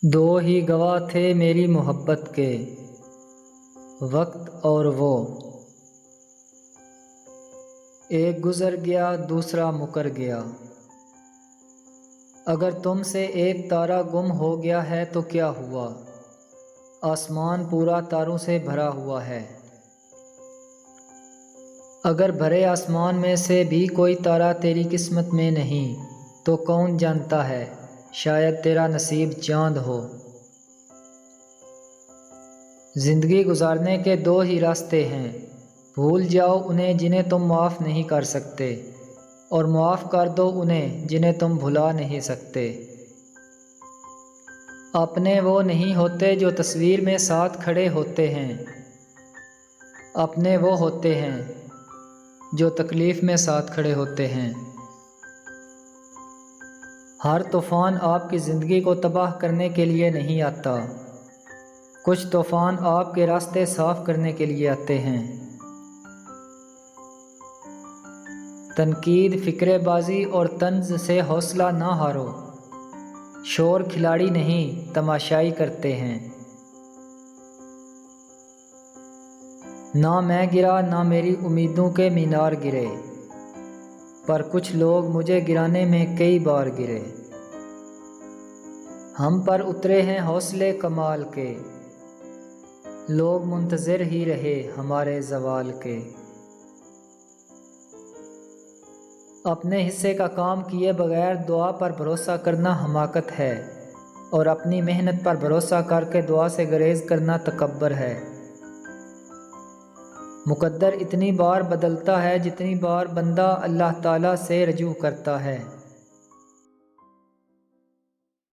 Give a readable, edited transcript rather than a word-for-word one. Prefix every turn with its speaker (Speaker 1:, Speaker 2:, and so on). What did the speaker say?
Speaker 1: دو ہی گواہ تھے میری محبت کے، وقت اور وہ، ایک گزر گیا دوسرا مکر گیا۔ اگر تم سے ایک تارا گم ہو گیا ہے تو کیا ہوا، آسمان پورا تاروں سے بھرا ہوا ہے۔ اگر بھرے آسمان میں سے بھی کوئی تارا تیری قسمت میں نہیں تو کون جانتا ہے، شاید تیرا نصیب چاند ہو۔ زندگی گزارنے کے دو ہی راستے ہیں، بھول جاؤ انہیں جنہیں تم معاف نہیں کر سکتے، اور معاف کر دو انہیں جنہیں تم بھلا نہیں سکتے۔ اپنے وہ نہیں ہوتے جو تصویر میں ساتھ کھڑے ہوتے ہیں، اپنے وہ ہوتے ہیں جو تکلیف میں ساتھ کھڑے ہوتے ہیں۔ ہر طوفان آپ کی زندگی کو تباہ کرنے کے لیے نہیں آتا، کچھ طوفان آپ کے راستے صاف کرنے کے لیے آتے ہیں۔ تنقید، فقرے بازی اور طنز سے حوصلہ نہ ہارو، شور کھلاڑی نہیں تماشائی کرتے ہیں۔ نہ میں گرا نہ میری امیدوں کے مینار گرے، پر کچھ لوگ مجھے گرانے میں کئی بار گرے۔ ہم پر اترے ہیں حوصلے کمال کے، لوگ منتظر ہی رہے ہمارے زوال کے۔ اپنے حصے کا کام کیے بغیر دعا پر بھروسہ کرنا حماقت ہے، اور اپنی محنت پر بھروسہ کر کے دعا سے گریز کرنا تکبر ہے۔ مقدر اتنی بار بدلتا ہے جتنی بار بندہ اللہ تعالیٰ سے رجوع کرتا ہے۔